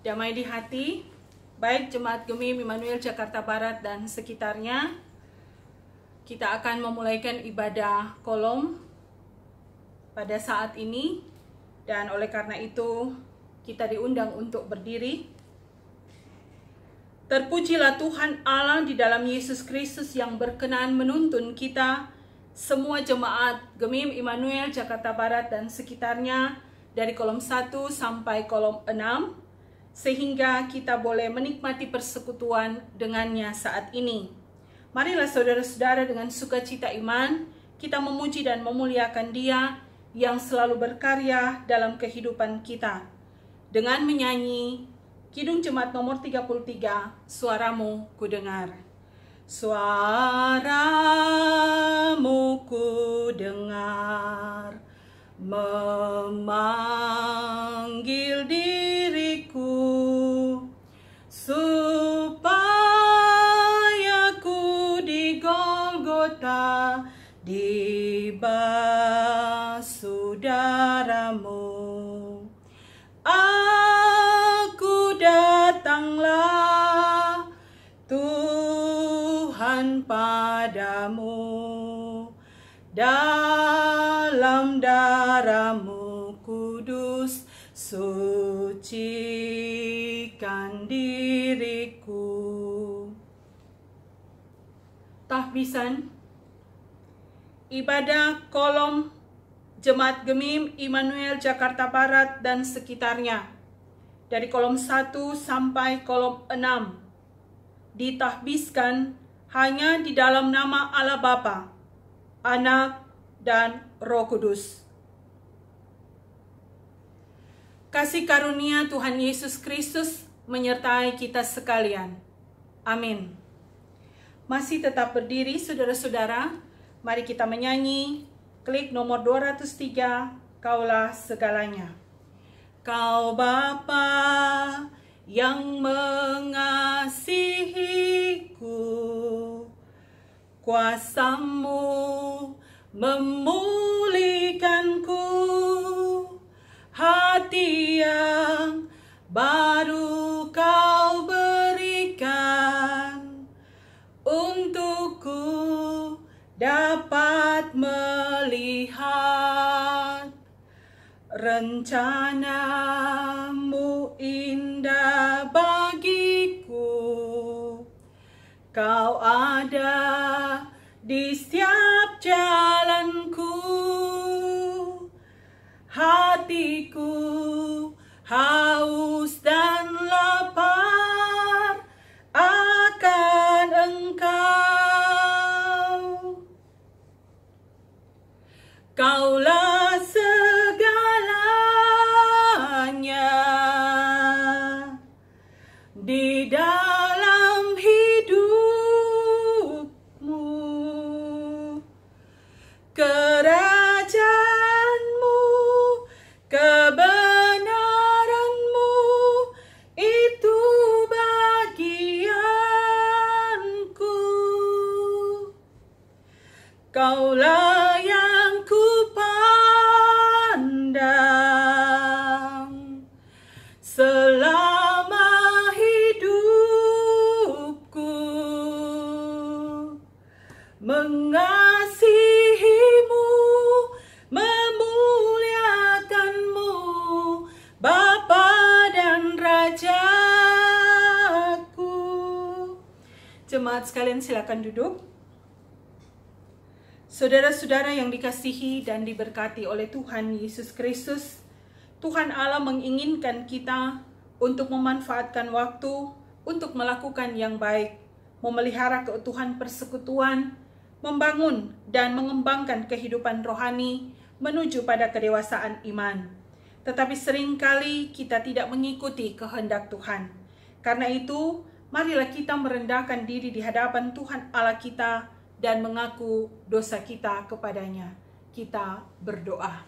Damai di hati, baik Jemaat Gemim Immanuel Jakarta Barat dan sekitarnya. Kita akan memulaikan ibadah kolom pada saat ini, dan oleh karena itu kita diundang untuk berdiri. Terpujilah Tuhan Allah di dalam Yesus Kristus yang berkenan menuntun kita semua jemaat Gemim Immanuel Jakarta Barat dan sekitarnya dari kolom 1 sampai kolom 6, sehingga kita boleh menikmati persekutuan dengannya saat ini. Marilah saudara-saudara dengan sukacita iman, kita memuji dan memuliakan Dia yang selalu berkarya dalam kehidupan kita. Dengan menyanyi Kidung Jemaat nomor 33, Suaramu Ku Dengar. Suaramu ku dengar, memanggil diriku, supaya ku di Golgota dibasuh darahmu. Aku datanglah Tuhan padamu, dalam darahmu kudus sucikan diriku. Tahbisan ibadah kolom Jemaat Gemim Immanuel Jakarta Barat dan sekitarnya dari kolom 1 sampai kolom 6 ditahbiskan hanya di dalam nama Allah Bapa, Anak, dan Roh Kudus. Kasih karunia Tuhan Yesus Kristus menyertai kita sekalian. Amin. Masih tetap berdiri saudara-saudara, mari kita menyanyi klik nomor 203, Kaulah Segalanya. Kau Bapa yang mengasihiku, kuasa-Mu memulihkanku, hati yang baru Kau berikan, untukku dapat melihat rencana-Mu indah bagiku. Kau ada di setiap jalanku, hatiku haus dan lapar akan Engkau. Kaulah segalanya di dalam hidupmu, kerajaan-Mu, kebenaran-Mu, itu bagianku. Kaulah yang kupandang selama hidupku, mengasihi-Mu, memuliakan-Mu, Bapa dan Rajaku. Jemaat sekalian silakan duduk. Saudara-saudara yang dikasihi dan diberkati oleh Tuhan Yesus Kristus, Tuhan Allah menginginkan kita untuk memanfaatkan waktu untuk melakukan yang baik, memelihara keutuhan persekutuan, membangun dan mengembangkan kehidupan rohani menuju pada kedewasaan iman. Tetapi seringkali kita tidak mengikuti kehendak Tuhan. Karena itu, marilah kita merendahkan diri di hadapan Tuhan Allah kita dan mengaku dosa kita kepadanya. Kita berdoa.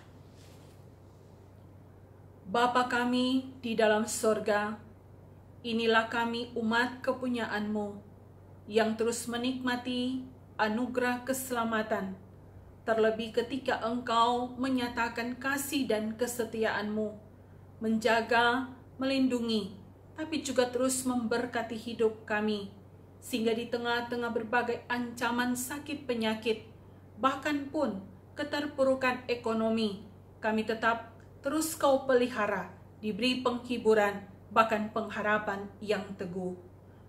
Bapa kami di dalam sorga, inilah kami umat kepunyaan-Mu yang terus menikmati anugerah keselamatan, terlebih ketika Engkau menyatakan kasih dan kesetiaan-Mu, menjaga, melindungi, tapi juga terus memberkati hidup kami, sehingga di tengah-tengah berbagai ancaman sakit penyakit, bahkan pun keterpurukan ekonomi, kami tetap terus Kau pelihara, diberi penghiburan, bahkan pengharapan yang teguh.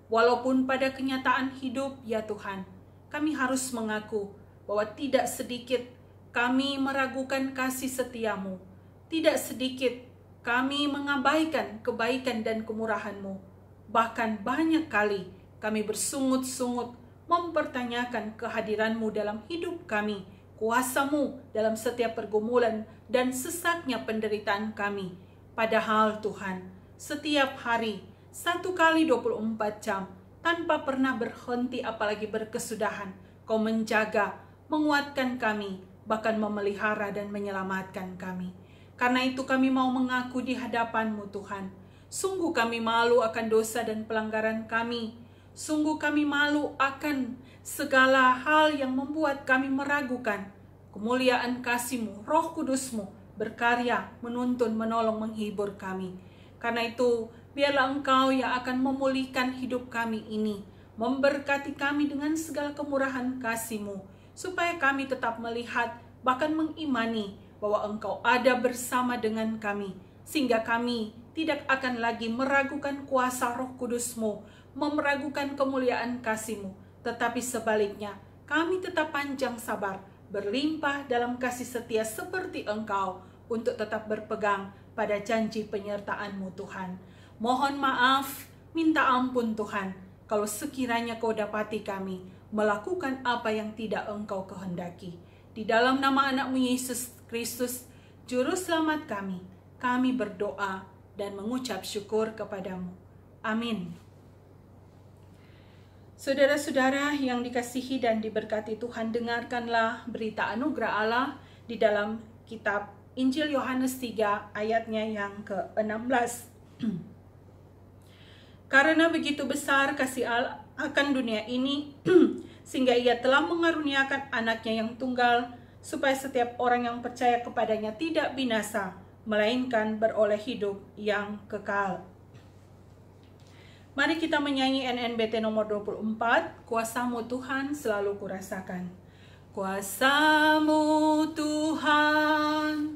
Walaupun pada kenyataan hidup, ya Tuhan, kami harus mengaku bahwa tidak sedikit kami meragukan kasih setia-Mu, tidak sedikit kami mengabaikan kebaikan dan kemurahan-Mu. Bahkan banyak kali kami bersungut-sungut mempertanyakan kehadiran-Mu dalam hidup kami, kuasa-Mu dalam setiap pergumulan dan sesaknya penderitaan kami. Padahal Tuhan, setiap hari, 1 kali 24 jam, tanpa pernah berhenti apalagi berkesudahan, Kau menjaga, menguatkan kami, bahkan memelihara dan menyelamatkan kami. Karena itu kami mau mengaku di hadapan-Mu Tuhan. Sungguh kami malu akan dosa dan pelanggaran kami. Sungguh kami malu akan segala hal yang membuat kami meragukan kemuliaan kasih-Mu, Roh Kudus-Mu berkarya, menuntun, menolong, menghibur kami. Karena itu, biarlah Engkau yang akan memulihkan hidup kami ini, memberkati kami dengan segala kemurahan kasih-Mu, supaya kami tetap melihat, bahkan mengimani bahwa Engkau ada bersama dengan kami, sehingga kami tidak akan lagi meragukan kuasa Roh Kudus-Mu, meragukan kemuliaan kasih-Mu, tetapi sebaliknya, kami tetap panjang sabar, berlimpah dalam kasih setia seperti Engkau, untuk tetap berpegang pada janji penyertaan-Mu Tuhan. Mohon maaf, minta ampun Tuhan, kalau sekiranya Kau dapati kami melakukan apa yang tidak Engkau kehendaki. Di dalam nama anak-Mu Yesus Kristus, Juru Selamat kami berdoa dan mengucap syukur kepadamu. Amin. Saudara-saudara yang dikasihi dan diberkati Tuhan, dengarkanlah berita anugerah Allah di dalam kitab Injil Yohanes 3 ayatnya yang ke-16. Karena begitu besar kasih Allah akan dunia ini, sehingga Ia telah mengaruniakan anaknya yang tunggal, supaya setiap orang yang percaya kepadanya tidak binasa, melainkan beroleh hidup yang kekal. Mari kita menyanyi NNBT nomor 24, Kuasa-Mu Tuhan selalu kurasakan. Kuasa-Mu Tuhan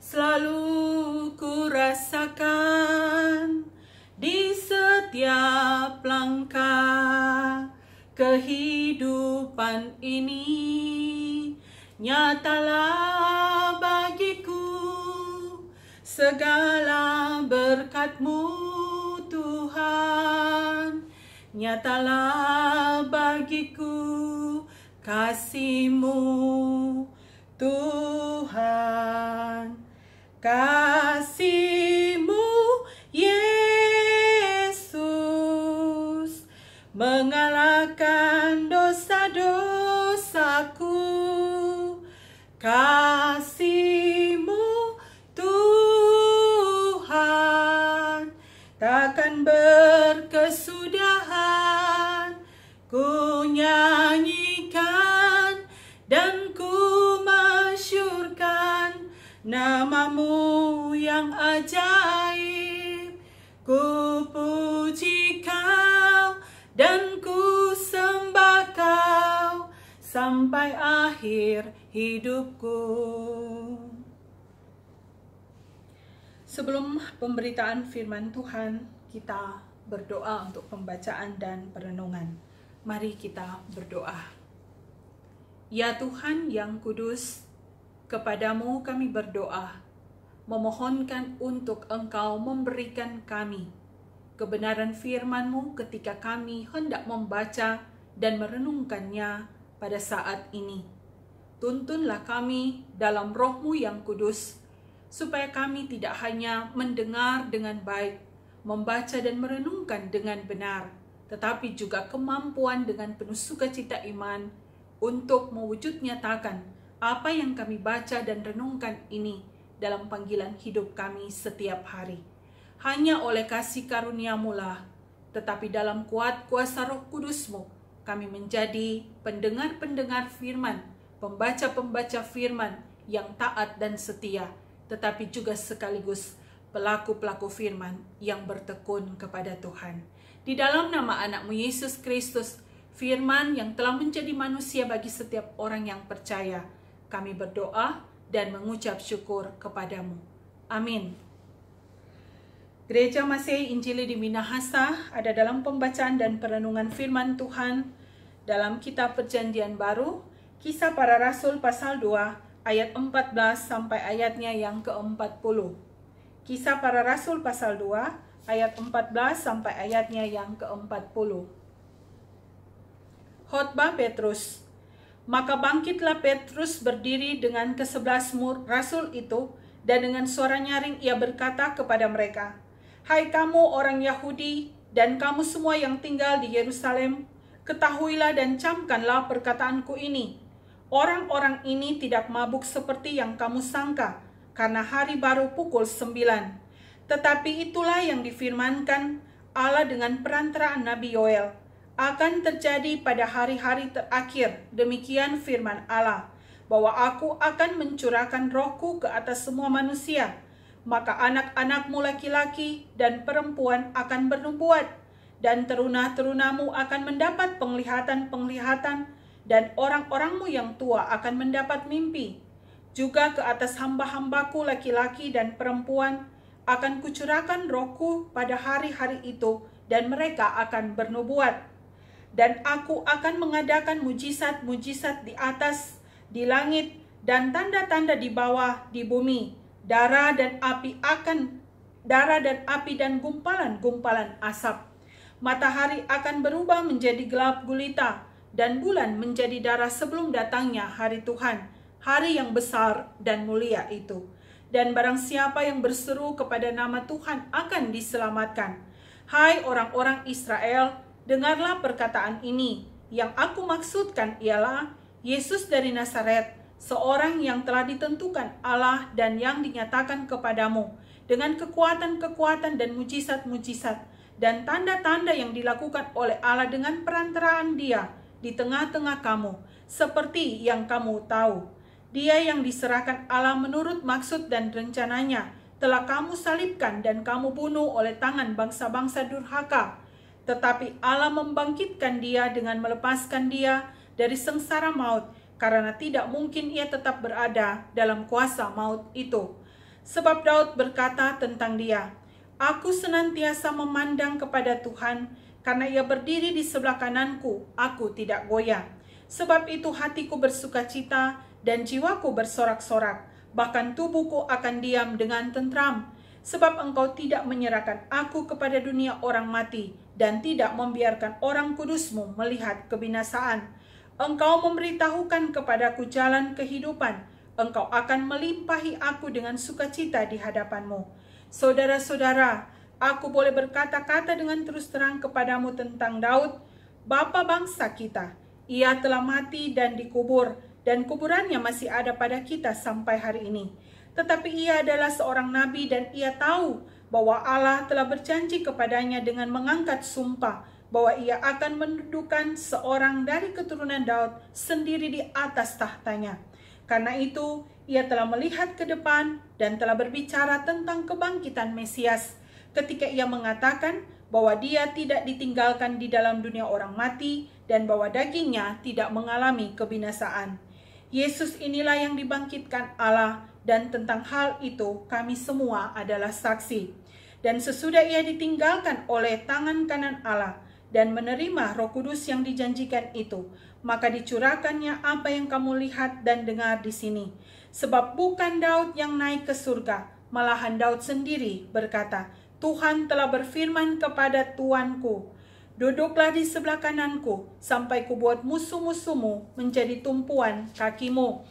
selalu kurasakan, di setiap langkah kehidupan ini. Nyatalah bagiku segala berkat-Mu Tuhan. Nyatalah bagiku kasih-Mu Tuhan. Kasih-Mu Yesus mengalahkan dosa-dosaku. Kasih-Mu Tuhan takkan berkesudahan. Ku nyanyikan dan ku masyurkan nama-Mu yang ajaib. Ku puji Kau dan ku sembah Kau sampai akhir hidupku. Sebelum pemberitaan firman Tuhan, kita berdoa untuk pembacaan dan perenungan. Mari kita berdoa. Ya Tuhan yang kudus, kepadamu kami berdoa, memohonkan untuk Engkau memberikan kami kebenaran firman-Mu ketika kami hendak membaca dan merenungkannya pada saat ini. Tuntunlah kami dalam Roh-Mu yang kudus, supaya kami tidak hanya mendengar dengan baik, membaca dan merenungkan dengan benar, tetapi juga kemampuan dengan penuh sukacita iman untuk mewujud nyatakan apa yang kami baca dan renungkan ini dalam panggilan hidup kami setiap hari. Hanya oleh kasih karunia-Mu lah, tetapi dalam kuat kuasa Roh Kudus-Mu, kami menjadi pendengar-pendengar firman, pembaca-pembaca firman yang taat dan setia, tetapi juga sekaligus pelaku-pelaku firman yang bertekun kepada Tuhan. Di dalam nama anak-Mu Yesus Kristus, firman yang telah menjadi manusia bagi setiap orang yang percaya, kami berdoa dan mengucap syukur kepadamu. Amin. Gereja Masehi Injili di Minahasa ada dalam pembacaan dan perenungan firman Tuhan dalam kitab Perjanjian Baru, Kisah Para Rasul pasal 2 ayat 14 sampai ayatnya yang ke-40. Kisah Para Rasul pasal 2 ayat 14 sampai ayatnya yang ke-40. Khotbah Petrus. Maka bangkitlah Petrus berdiri dengan ke-11 rasul itu, dan dengan suara nyaring ia berkata kepada mereka, "Hai kamu orang Yahudi dan kamu semua yang tinggal di Yerusalem, ketahuilah dan camkanlah perkataanku ini. Orang-orang ini tidak mabuk seperti yang kamu sangka, karena hari baru pukul 9. Tetapi itulah yang difirmankan Allah dengan perantaraan Nabi Yoel, akan terjadi pada hari-hari terakhir. Demikian firman Allah, bahwa aku akan mencurahkan rohku ke atas semua manusia. Maka anak-anakmu laki-laki dan perempuan akan bernubuat, dan teruna-terunamu akan mendapat penglihatan-penglihatan, dan orang-orangmu yang tua akan mendapat mimpi. Juga ke atas hamba-hambaku laki-laki dan perempuan akan kucurahkan rohku pada hari-hari itu, dan mereka akan bernubuat. Dan aku akan mengadakan mujizat-mujizat di atas, di langit, dan tanda-tanda di bawah, di bumi. Darah dan api dan gumpalan-gumpalan asap. Matahari akan berubah menjadi gelap gulita, dan bulan menjadi darah sebelum datangnya hari Tuhan, hari yang besar dan mulia itu. Dan barang siapa yang berseru kepada nama Tuhan akan diselamatkan. Hai orang-orang Israel, dengarlah perkataan ini. Yang aku maksudkan ialah Yesus dari Nazaret, seorang yang telah ditentukan Allah dan yang dinyatakan kepadamu dengan kekuatan-kekuatan dan mujizat-mujizat dan tanda-tanda yang dilakukan oleh Allah dengan perantaraan Dia di tengah-tengah kamu, seperti yang kamu tahu. Dia yang diserahkan Allah menurut maksud dan rencananya telah kamu salibkan dan kamu bunuh oleh tangan bangsa-bangsa durhaka. Tetapi Allah membangkitkan Dia dengan melepaskan Dia dari sengsara maut, karena tidak mungkin ia tetap berada dalam kuasa maut itu. Sebab Daud berkata tentang Dia, "Aku senantiasa memandang kepada Tuhan, karena Ia berdiri di sebelah kananku, aku tidak goyah. Sebab itu hatiku bersukacita dan jiwaku bersorak-sorak, bahkan tubuhku akan diam dengan tentram. Sebab Engkau tidak menyerahkan aku kepada dunia orang mati, dan tidak membiarkan orang kudus-Mu melihat kebinasaan. Engkau memberitahukan kepadaku jalan kehidupan. Engkau akan melimpahi aku dengan sukacita di hadapan-Mu. Saudara-saudara, aku boleh berkata-kata dengan terus terang kepadamu tentang Daud, bapa bangsa kita. Ia telah mati dan dikubur, dan kuburannya masih ada pada kita sampai hari ini. Tetapi ia adalah seorang nabi dan ia tahu bahwa Allah telah berjanji kepadanya dengan mengangkat sumpah, bahwa ia akan mendudukan seorang dari keturunan Daud sendiri di atas tahtanya. Karena itu, ia telah melihat ke depan dan telah berbicara tentang kebangkitan Mesias, ketika ia mengatakan bahwa dia tidak ditinggalkan di dalam dunia orang mati, dan bahwa dagingnya tidak mengalami kebinasaan. Yesus inilah yang dibangkitkan Allah, dan tentang hal itu kami semua adalah saksi. Dan sesudah ia ditinggalkan oleh tangan kanan Allah, dan menerima Roh Kudus yang dijanjikan itu, maka dicurahkannya apa yang kamu lihat dan dengar di sini. Sebab bukan Daud yang naik ke surga, malahan Daud sendiri berkata, Tuhan telah berfirman kepada Tuanku, duduklah di sebelah kananku, sampai kubuat musuh-musuhmu menjadi tumpuan kakimu.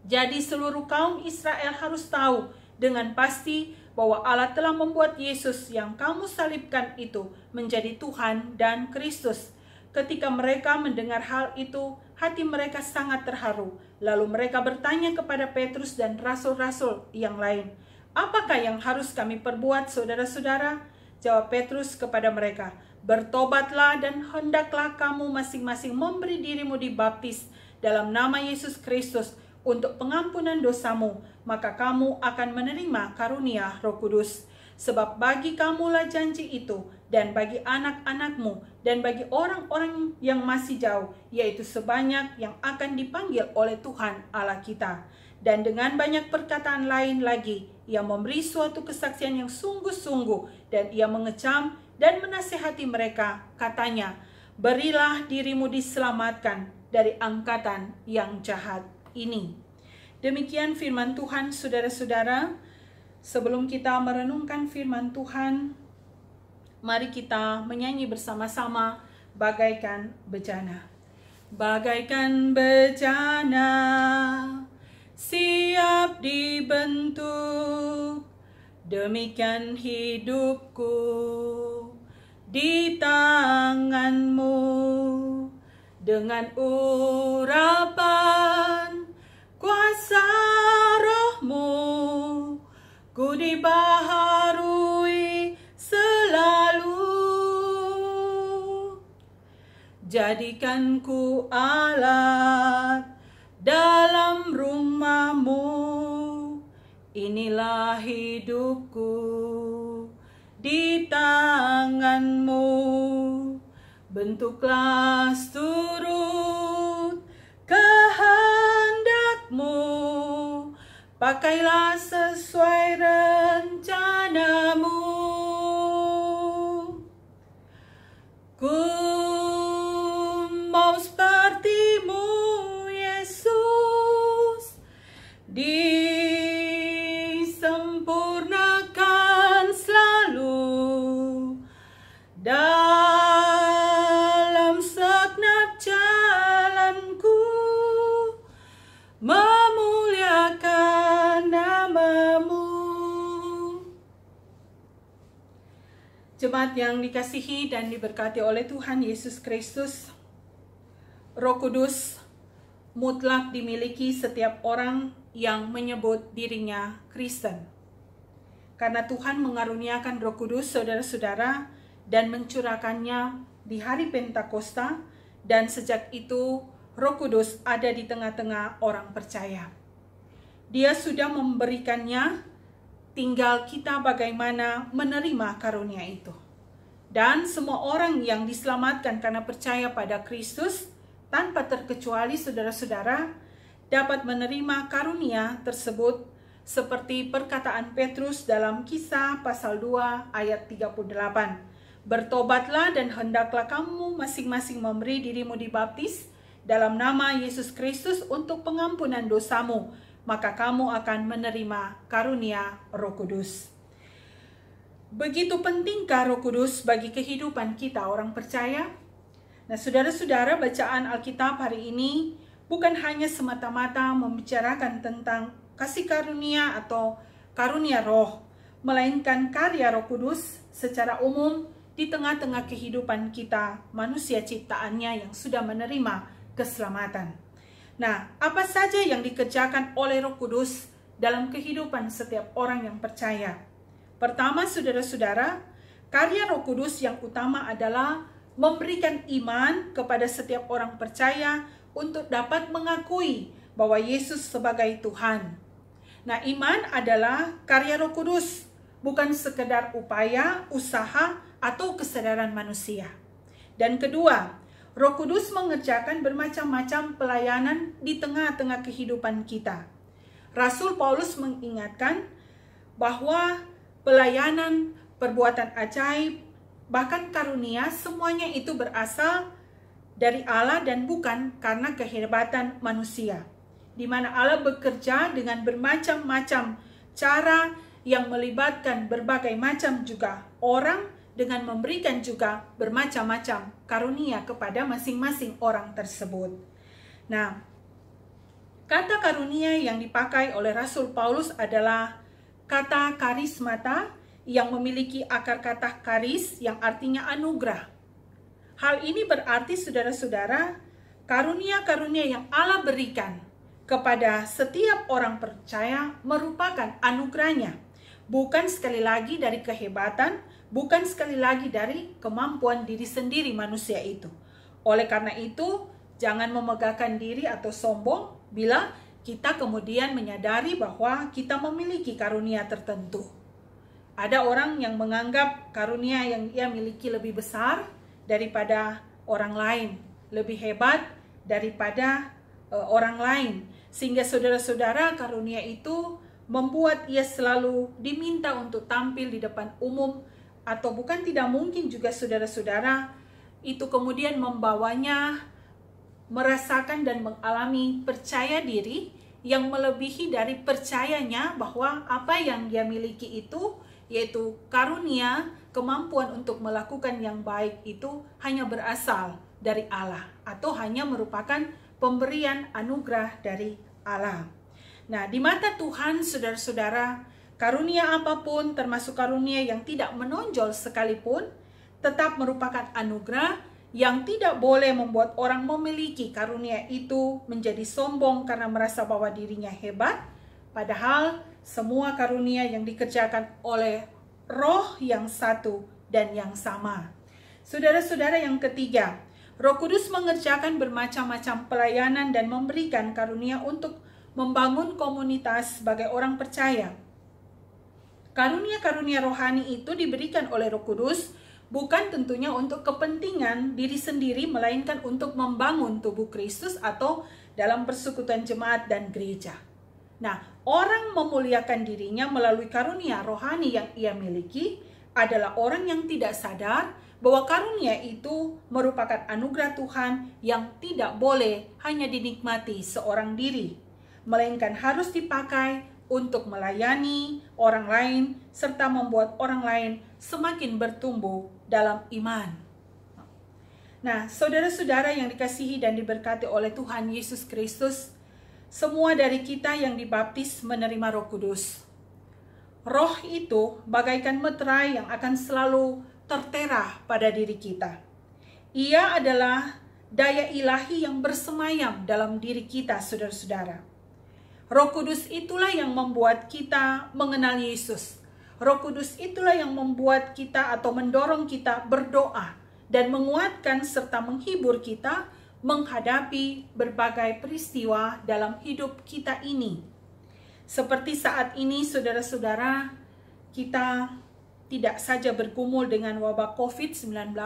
Jadi seluruh kaum Israel harus tahu dengan pasti bahwa Allah telah membuat Yesus yang kamu salibkan itu menjadi Tuhan dan Kristus. Ketika mereka mendengar hal itu, hati mereka sangat terharu. Lalu mereka bertanya kepada Petrus dan rasul-rasul yang lain, apakah yang harus kami perbuat, saudara-saudara? Jawab Petrus kepada mereka, bertobatlah dan hendaklah kamu masing-masing memberi dirimu dibaptis dalam nama Yesus Kristus untuk pengampunan dosamu, maka kamu akan menerima karunia Roh Kudus. Sebab bagi kamulah janji itu, dan bagi anak-anakmu, dan bagi orang-orang yang masih jauh, yaitu sebanyak yang akan dipanggil oleh Tuhan Allah kita. Dan dengan banyak perkataan lain lagi, ia memberi suatu kesaksian yang sungguh-sungguh, dan ia mengecam dan menasihati mereka, katanya, berilah dirimu diselamatkan dari angkatan yang jahat ini. Demikian firman Tuhan, saudara-saudara. Sebelum kita merenungkan firman Tuhan, mari kita menyanyi bersama-sama bagaikan bejana. Bagaikan bejana, siap dibentuk, demikian hidupku di tanganmu. Dengan urapan kuasa Roh-Mu, ku dibaharui selalu. Jadikan ku alat dalam rumah-Mu, inilah hidupku di tangan-Mu. Bentuklah turut kehendak-Mu, pakailah sesuai rencana-Mu. Ku mau seperti-Mu, Yesus, disempurnakan selalu dalam segenap jalanku, memuliakan nama-Mu. Jemaat yang dikasihi dan diberkati oleh Tuhan Yesus Kristus, Roh Kudus mutlak dimiliki setiap orang yang menyebut dirinya Kristen. Karena Tuhan mengaruniakan Roh Kudus, saudara-saudara, dan mencurahkannya di hari Pentakosta, dan sejak itu Roh Kudus ada di tengah-tengah orang percaya. Dia sudah memberikannya, tinggal kita bagaimana menerima karunia itu. Dan semua orang yang diselamatkan karena percaya pada Kristus, tanpa terkecuali saudara-saudara, dapat menerima karunia tersebut seperti perkataan Petrus dalam Kisah pasal 2 ayat 38. Bertobatlah dan hendaklah kamu masing-masing memberi dirimu dibaptis dalam nama Yesus Kristus untuk pengampunan dosamu, maka kamu akan menerima karunia Roh Kudus. Begitu pentingkah Roh Kudus bagi kehidupan kita orang percaya? Nah, saudara-saudara, bacaan Alkitab hari ini bukan hanya semata-mata membicarakan tentang kasih karunia atau karunia roh, melainkan karya Roh Kudus secara umum di tengah-tengah kehidupan kita, manusia ciptaannya yang sudah menerima keselamatan. Nah, apa saja yang dikerjakan oleh Roh Kudus dalam kehidupan setiap orang yang percaya? Pertama, saudara-saudara, karya Roh Kudus yang utama adalah memberikan iman kepada setiap orang percaya untuk dapat mengakui bahwa Yesus sebagai Tuhan. Nah, iman adalah karya Roh Kudus, bukan sekedar upaya, usaha, atau kesadaran manusia. Dan kedua, Roh Kudus mengerjakan bermacam-macam pelayanan di tengah-tengah kehidupan kita. Rasul Paulus mengingatkan bahwa pelayanan, perbuatan ajaib, bahkan karunia, semuanya itu berasal dari Allah dan bukan karena kehebatan manusia. Di mana Allah bekerja dengan bermacam-macam cara yang melibatkan berbagai macam juga orang, dengan memberikan juga bermacam-macam karunia kepada masing-masing orang tersebut. Nah, kata karunia yang dipakai oleh Rasul Paulus adalah kata karismata, yang memiliki akar kata karis yang artinya anugerah. Hal ini berarti, saudara-saudara, karunia-karunia yang Allah berikan kepada setiap orang percaya merupakan anugerahnya, bukan sekali lagi dari kehebatan, bukan sekali lagi dari kemampuan diri sendiri manusia itu. Oleh karena itu, jangan memegahkan diri atau sombong bila kita kemudian menyadari bahwa kita memiliki karunia tertentu. Ada orang yang menganggap karunia yang ia miliki lebih besar daripada orang lain, lebih hebat daripada orang lain. Sehingga saudara-saudara, karunia itu membuat ia selalu diminta untuk tampil di depan umum, atau bukan tidak mungkin juga saudara-saudara, itu kemudian membawanya merasakan dan mengalami percaya diri yang melebihi dari percayanya bahwa apa yang dia miliki itu, yaitu karunia, kemampuan untuk melakukan yang baik itu hanya berasal dari Allah atau hanya merupakan pemberian anugerah dari Allah. Nah, di mata Tuhan, saudara-saudara, karunia apapun termasuk karunia yang tidak menonjol sekalipun tetap merupakan anugerah yang tidak boleh membuat orang memiliki karunia itu menjadi sombong karena merasa bahwa dirinya hebat, padahal semua karunia yang dikerjakan oleh Roh yang satu dan yang sama. Saudara-saudara, yang ketiga, Roh Kudus mengerjakan bermacam-macam pelayanan dan memberikan karunia untuk membangun komunitas sebagai orang percaya. Karunia-karunia rohani itu diberikan oleh Roh Kudus bukan tentunya untuk kepentingan diri sendiri, melainkan untuk membangun tubuh Kristus atau dalam persekutuan jemaat dan gereja. Nah, orang memuliakan dirinya melalui karunia rohani yang ia miliki adalah orang yang tidak sadar bahwa karunia itu merupakan anugerah Tuhan yang tidak boleh hanya dinikmati seorang diri, melainkan harus dipakai untuk melayani orang lain serta membuat orang lain semakin bertumbuh dalam iman. Nah, saudara-saudara yang dikasihi dan diberkati oleh Tuhan Yesus Kristus, semua dari kita yang dibaptis menerima Roh Kudus. Roh itu bagaikan meterai yang akan selalu tertera pada diri kita. Ia adalah daya ilahi yang bersemayam dalam diri kita, saudara-saudara. Roh Kudus itulah yang membuat kita mengenal Yesus. Roh Kudus itulah yang membuat kita atau mendorong kita berdoa dan menguatkan serta menghibur kita menghadapi berbagai peristiwa dalam hidup kita ini. Seperti saat ini, saudara-saudara, kita tidak saja bergumul dengan wabah COVID-19,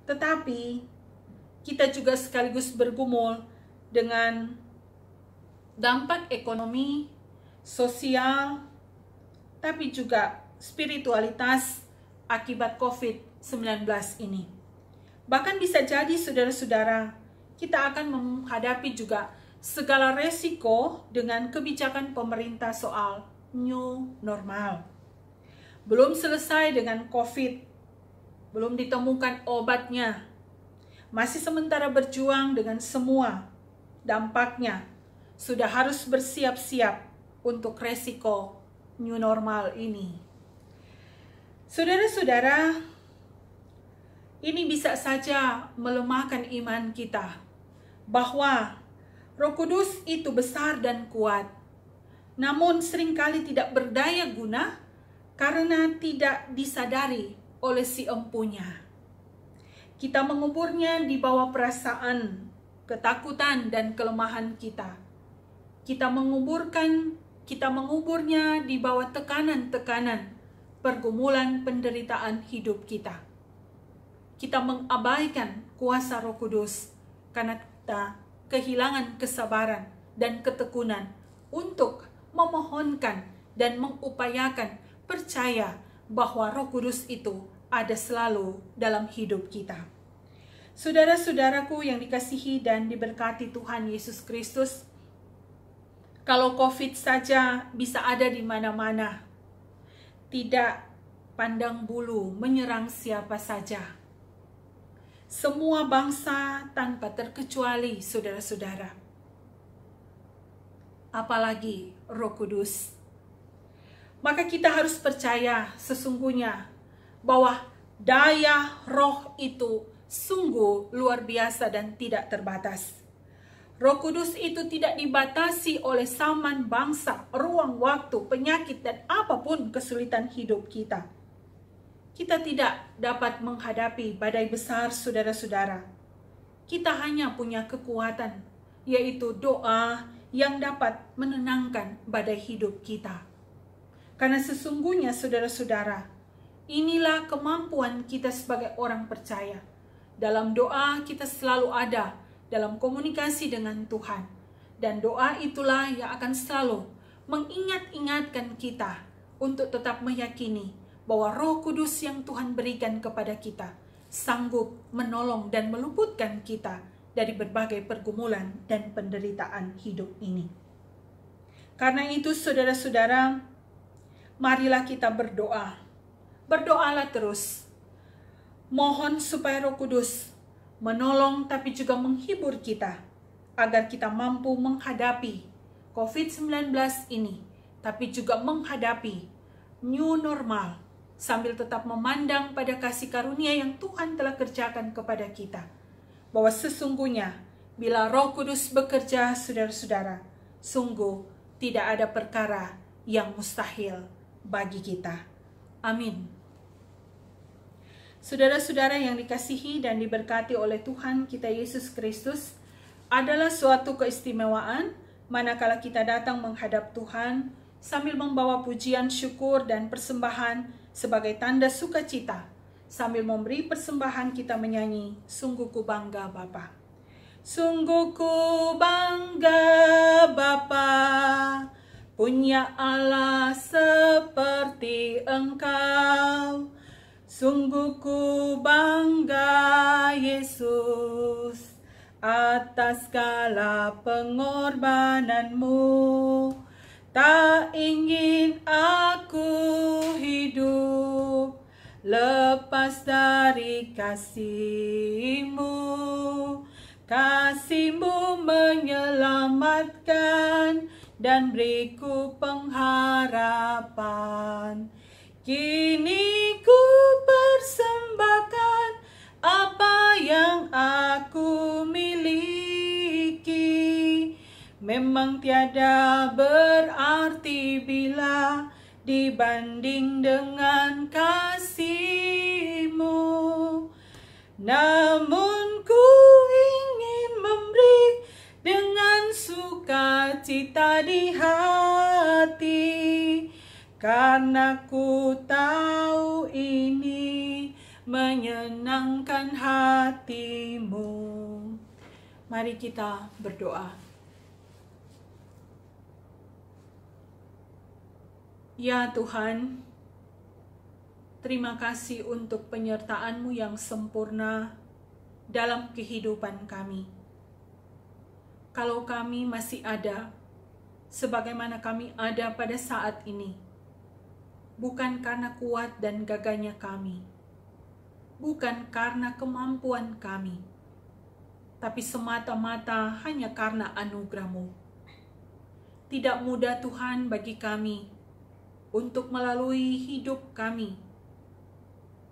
tetapi kita juga sekaligus bergumul dengan dampak ekonomi, sosial, tapi juga spiritualitas akibat COVID-19 ini. Bahkan bisa jadi, saudara-saudara, kita akan menghadapi juga segala resiko dengan kebijakan pemerintah soal new normal. Belum selesai dengan COVID, belum ditemukan obatnya, masih sementara berjuang dengan semua dampaknya, sudah harus bersiap-siap untuk resiko new normal ini. Saudara-saudara, ini bisa saja melemahkan iman kita, bahwa Roh Kudus itu besar dan kuat, namun seringkali tidak berdaya guna karena tidak disadari oleh si empunya. Kita menguburnya di bawah perasaan, ketakutan, dan kelemahan kita. Kita menguburnya di bawah tekanan-tekanan, pergumulan penderitaan hidup kita. Kita mengabaikan kuasa Roh Kudus karena kita kehilangan kesabaran dan ketekunan untuk memohonkan dan mengupayakan percaya bahwa Roh Kudus itu ada selalu dalam hidup kita. Saudara-saudaraku yang dikasihi dan diberkati Tuhan Yesus Kristus, kalau COVID saja bisa ada di mana-mana, tidak pandang bulu menyerang siapa saja. Semua bangsa tanpa terkecuali, saudara-saudara. Apalagi Roh Kudus. Maka kita harus percaya sesungguhnya bahwa daya Roh itu sungguh luar biasa dan tidak terbatas. Roh Kudus itu tidak dibatasi oleh zaman, bangsa, ruang, waktu, penyakit, dan apapun kesulitan hidup kita. Kita tidak dapat menghadapi badai besar, saudara-saudara. Kita hanya punya kekuatan, yaitu doa yang dapat menenangkan badai hidup kita. Karena sesungguhnya saudara-saudara, inilah kemampuan kita sebagai orang percaya. Dalam doa kita selalu ada dalam komunikasi dengan Tuhan. Dan doa itulah yang akan selalu mengingat-ingatkan kita untuk tetap meyakini bahwa Roh Kudus yang Tuhan berikan kepada kita sanggup menolong dan meluputkan kita dari berbagai pergumulan dan penderitaan hidup ini. Karena itu saudara-saudara, marilah kita berdoa. Berdoalah terus. Mohon supaya Roh Kudus menolong tapi juga menghibur kita agar kita mampu menghadapi COVID-19 ini, tapi juga menghadapi new normal sambil tetap memandang pada kasih karunia yang Tuhan telah kerjakan kepada kita. Bahwa sesungguhnya bila Roh Kudus bekerja, saudara-saudara, sungguh tidak ada perkara yang mustahil bagi kita. Amin. Saudara-saudara yang dikasihi dan diberkati oleh Tuhan kita Yesus Kristus, adalah suatu keistimewaan manakala kita datang menghadap Tuhan sambil membawa pujian, syukur, dan persembahan sebagai tanda sukacita. Sambil memberi persembahan kita menyanyi, sungguh ku bangga Bapa. Sungguh ku bangga Bapa, punya Allah seperti Engkau. Sungguh ku bangga Yesus atas segala pengorbananmu. Tak ingin aku hidup lepas dari kasih-Mu. Kasih-Mu menyelamatkan dan beriku pengharapan. Kini ku persembahkan apa yang aku miliki. Memang tiada berarti bila dibanding dengan kasih-Mu. Namun ku ingin memberi dengan sukacita di hati, karena ku tahu ini menyenangkan hati-Mu. Mari kita berdoa. Ya Tuhan, terima kasih untuk penyertaan-Mu yang sempurna dalam kehidupan kami. Kalau kami masih ada, sebagaimana kami ada pada saat ini, bukan karena kuat dan gagahnya kami, bukan karena kemampuan kami, tapi semata-mata hanya karena anugerah-Mu. Tidak mudah Tuhan bagi kami untuk melalui hidup kami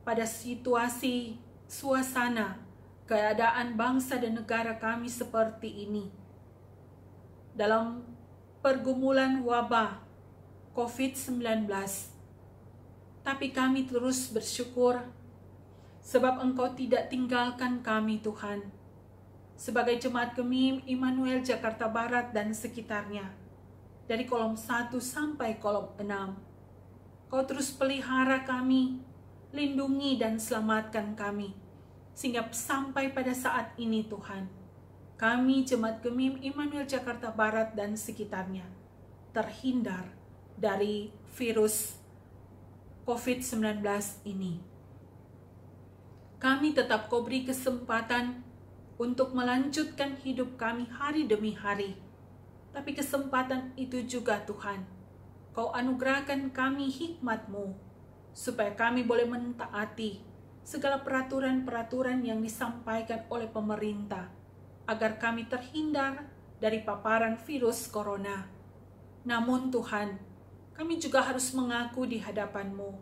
pada situasi, suasana, keadaan bangsa dan negara kami seperti ini. Dalam pergumulan wabah COVID-19, tapi kami terus bersyukur sebab Engkau tidak tinggalkan kami Tuhan. Sebagai Jemaat Gemim Immanuel Jakarta Barat dan sekitarnya, dari kolom 1 sampai kolom 6, Kau terus pelihara kami, lindungi dan selamatkan kami, sehingga sampai pada saat ini Tuhan, kami Jemaat Gemim Immanuel Jakarta Barat dan sekitarnya terhindar dari virus COVID-19 ini. Kami tetap Kau beri kesempatan untuk melanjutkan hidup kami hari demi hari. Tapi kesempatan itu juga Tuhan, Kau anugerahkan kami hikmat-Mu, supaya kami boleh mentaati segala peraturan-peraturan yang disampaikan oleh pemerintah, agar kami terhindar dari paparan virus corona. Namun Tuhan, kami juga harus mengaku di hadapan-Mu,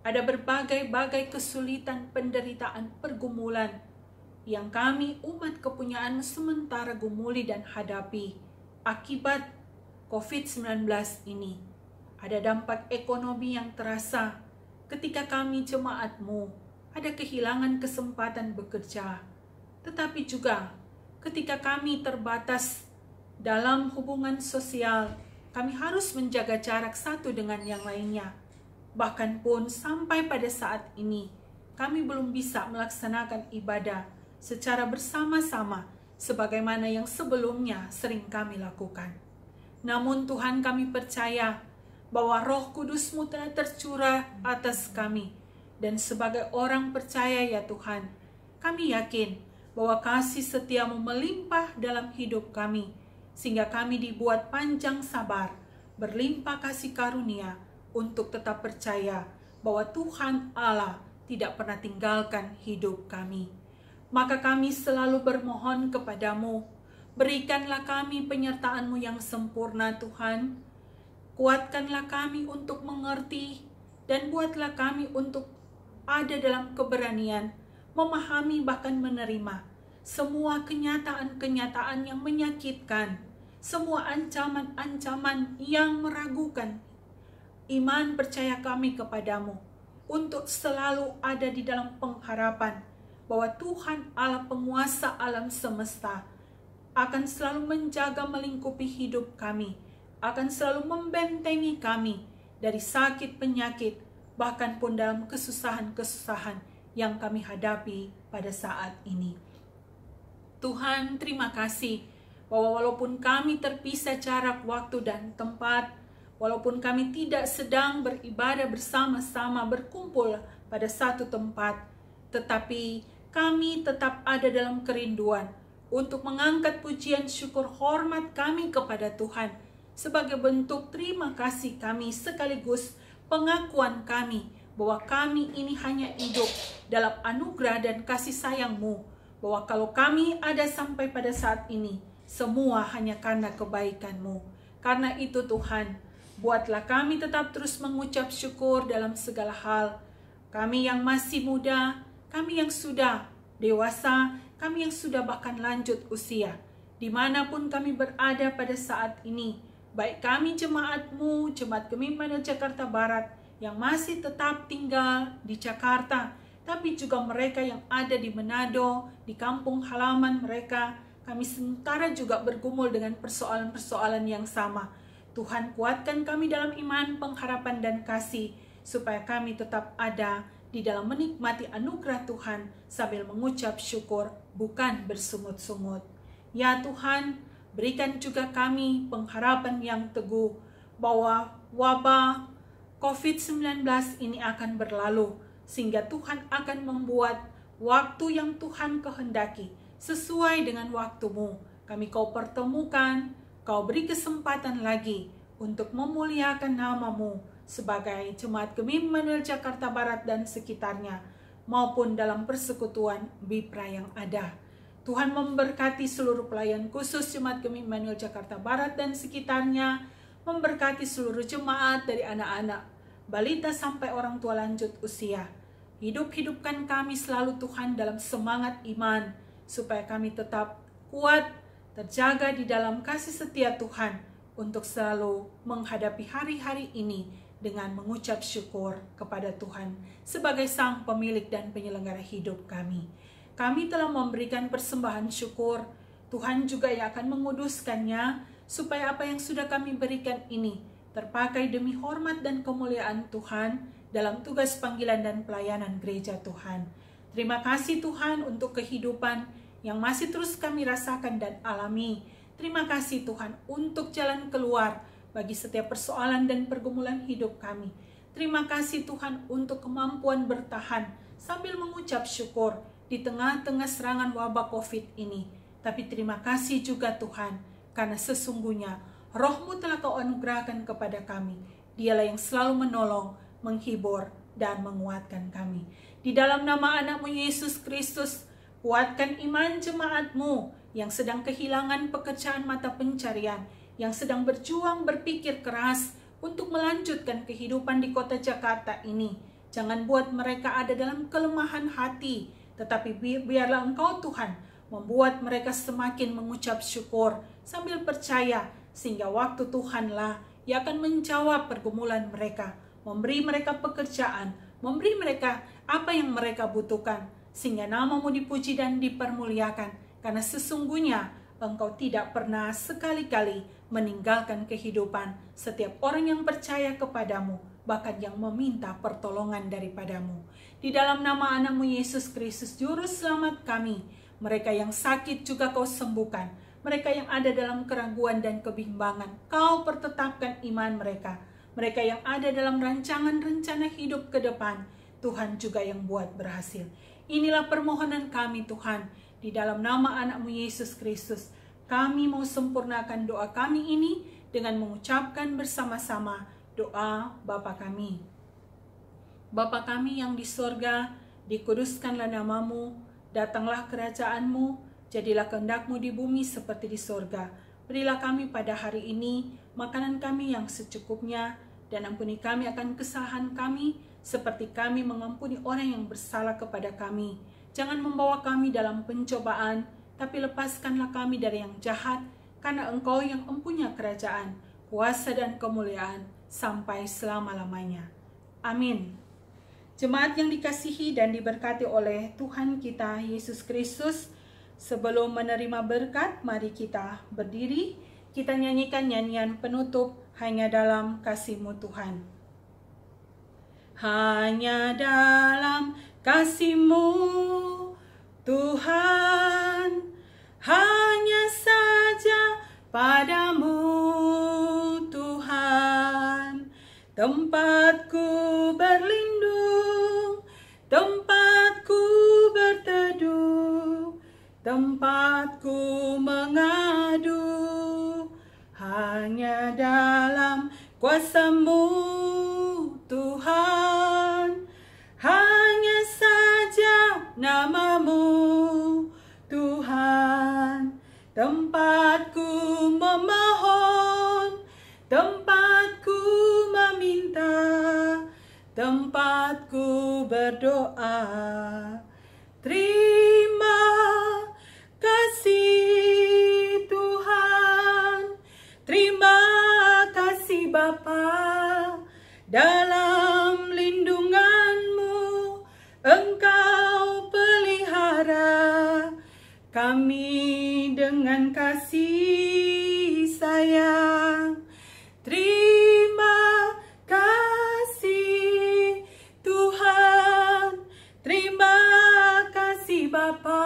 ada berbagai-bagai kesulitan, penderitaan, pergumulan yang kami umat kepunyaan sementara gumuli dan hadapi akibat COVID-19 ini. Ada dampak ekonomi yang terasa ketika kami jemaat-Mu ada kehilangan kesempatan bekerja. Tetapi juga ketika kami terbatas Dalam hubungan sosial, kami harus menjaga jarak satu dengan yang lainnya. Bahkan pun sampai pada saat ini, kami belum bisa melaksanakan ibadah secara bersama-sama sebagaimana yang sebelumnya sering kami lakukan. Namun Tuhan, kami percaya bahwa Roh Kudus-Mu telah tercurah atas kami. Dan sebagai orang percaya ya Tuhan, kami yakin bahwa kasih setia-Mu melimpah dalam hidup kami, sehingga kami dibuat panjang sabar, berlimpah kasih karunia untuk tetap percaya bahwa Tuhan Allah tidak pernah tinggalkan hidup kami. Maka kami selalu bermohon kepadamu, berikanlah kami penyertaan-Mu yang sempurna Tuhan. Kuatkanlah kami untuk mengerti dan buatlah kami untuk ada dalam keberanian, memahami bahkan menerima semua kenyataan-kenyataan yang menyakitkan, semua ancaman-ancaman yang meragukan iman percaya kami kepadamu, untuk selalu ada di dalam pengharapan bahwa Tuhan Allah penguasa alam semesta akan selalu menjaga melingkupi hidup kami, akan selalu membentengi kami dari sakit penyakit, bahkan pun dalam kesusahan-kesusahan yang kami hadapi pada saat ini. Tuhan, terima kasih bahwa walaupun kami terpisah jarak waktu dan tempat, walaupun kami tidak sedang beribadah bersama-sama berkumpul pada satu tempat, tetapi kami tetap ada dalam kerinduan untuk mengangkat pujian syukur hormat kami kepada Tuhan sebagai bentuk terima kasih kami sekaligus pengakuan kami bahwa kami ini hanya hidup dalam anugerah dan kasih sayang-Mu, bahwa kalau kami ada sampai pada saat ini, semua hanya karena kebaikan-Mu. Karena itu Tuhan, buatlah kami tetap terus mengucap syukur dalam segala hal. Kami yang masih muda, kami yang sudah dewasa, kami yang sudah bahkan lanjut usia, dimanapun kami berada pada saat ini, baik kami jemaat-Mu, Jemaat Gemi Immanuel Jakarta Barat, yang masih tetap tinggal di Jakarta, tapi juga mereka yang ada di Manado, di kampung halaman mereka, kami sementara juga bergumul dengan persoalan-persoalan yang sama. Tuhan, kuatkan kami dalam iman, pengharapan, dan kasih, supaya kami tetap ada di dalam menikmati anugerah Tuhan sambil mengucap syukur, bukan bersungut-sungut. Ya Tuhan, berikan juga kami pengharapan yang teguh bahwa wabah COVID-19 ini akan berlalu, sehingga Tuhan akan membuat waktu yang Tuhan kehendaki sesuai dengan waktu-Mu. Kami Kau pertemukan, Kau beri kesempatan lagi untuk memuliakan nama-Mu sebagai Jemaat Gemi Immanuel Jakarta Barat dan sekitarnya, maupun dalam persekutuan BIPRA yang ada. Tuhan memberkati seluruh pelayan khusus Jemaat Gemi Immanuel Jakarta Barat dan sekitarnya, memberkati seluruh jemaat dari anak-anak, balita sampai orang tua lanjut usia. Hidupkan kami selalu Tuhan dalam semangat iman, supaya kami tetap kuat, terjaga di dalam kasih setia Tuhan, untuk selalu menghadapi hari-hari ini dengan mengucap syukur kepada Tuhan sebagai Sang Pemilik dan Penyelenggara hidup kami. Kami telah memberikan persembahan syukur, Tuhan juga yang akan menguduskannya, supaya apa yang sudah kami berikan ini terpakai demi hormat dan kemuliaan Tuhan dalam tugas panggilan dan pelayanan gereja Tuhan. Terima kasih Tuhan untuk kehidupan yang masih terus kami rasakan dan alami. Terima kasih Tuhan untuk jalan keluar bagi setiap persoalan dan pergumulan hidup kami. Terima kasih Tuhan untuk kemampuan bertahan sambil mengucap syukur di tengah-tengah serangan wabah COVID ini. Tapi terima kasih juga Tuhan, karena sesungguhnya Roh-Mu telah Kau anugerahkan kepada kami. Dialah yang selalu menolong, menghibur, dan menguatkan kami. Di dalam nama anak-Mu Yesus Kristus, kuatkan iman jemaat-Mu yang sedang kehilangan pekerjaan mata pencarian, yang sedang berjuang berpikir keras untuk melanjutkan kehidupan di kota Jakarta ini. Jangan buat mereka ada dalam kelemahan hati, tetapi biarlah Engkau Tuhan membuat mereka semakin mengucap syukur sambil percaya, sehingga waktu Tuhanlah yang akan menjawab pergumulan mereka, memberi mereka pekerjaan, memberi mereka apa yang mereka butuhkan, sehingga nama-Mu dipuji dan dipermuliakan, karena sesungguhnya Engkau tidak pernah sekali-kali meninggalkan kehidupan setiap orang yang percaya kepadamu, bahkan yang meminta pertolongan daripadamu. Di dalam nama anakmu Yesus Kristus, Juru Selamat kami, mereka yang sakit juga Kau sembuhkan. Mereka yang ada dalam keraguan dan kebimbangan, Kau pertetapkan iman mereka. Mereka yang ada dalam rancangan rencana hidup ke depan, Tuhan juga yang buat berhasil. Inilah permohonan kami Tuhan, di dalam nama anakmu Yesus Kristus. Kami mau sempurnakan doa kami ini dengan mengucapkan bersama-sama doa Bapa kami. Bapa kami yang di sorga, dikuduskanlah namamu, datanglah kerajaanmu, jadilah kehendak-Mu di bumi seperti di sorga. Berilah kami pada hari ini makanan kami yang secukupnya, dan ampuni kami akan kesalahan kami, seperti kami mengampuni orang yang bersalah kepada kami. Jangan membawa kami dalam pencobaan, tapi lepaskanlah kami dari yang jahat, karena Engkau yang mempunyai kerajaan, kuasa dan kemuliaan, sampai selama-lamanya. Amin. Jemaat yang dikasihi dan diberkati oleh Tuhan kita Yesus Kristus, sebelum menerima berkat, mari kita berdiri, kita nyanyikan nyanyian penutup, Hanya Dalam Kasih-Mu Tuhan. Hanya dalam kasih-Mu Tuhan, hanya saja padamu Tuhan, tempatku berlindung, tempatku berteduh, tempatku mengadu, hanya dalam kuasa-Mu Tuhan, hanya saja nama-Mu Tuhan, tempatku memohon, tempatku meminta, tempatku berdoa. Terima kasih Tuhan, terima kasih Bapa, dalam lindungan-Mu Engkau pelihara kami dengan kasih sayang. Terima kasih Tuhan, terima kasih Bapa,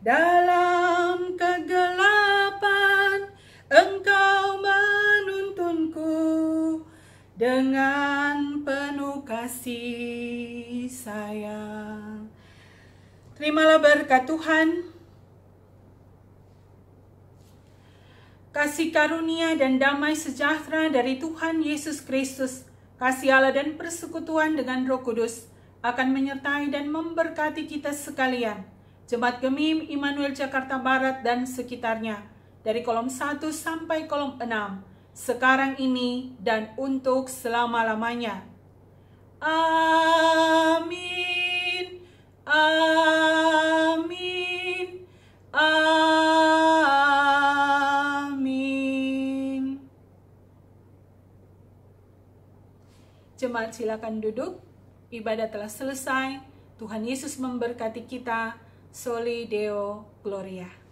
dalam kegelapan Engkau menuntunku dengan penuh kasih sayang. Terimalah berkat Tuhan. Kasih karunia dan damai sejahtera dari Tuhan Yesus Kristus, kasih Allah dan persekutuan dengan Roh Kudus akan menyertai dan memberkati kita sekalian. Jemaat Gemim Immanuel Jakarta Barat dan sekitarnya, dari kolom 1 sampai kolom 6, sekarang ini dan untuk selama-lamanya. Amin. Amin. Amin. Jemaat silakan duduk. Ibadah telah selesai. Tuhan Yesus memberkati kita. Soli Deo Gloria.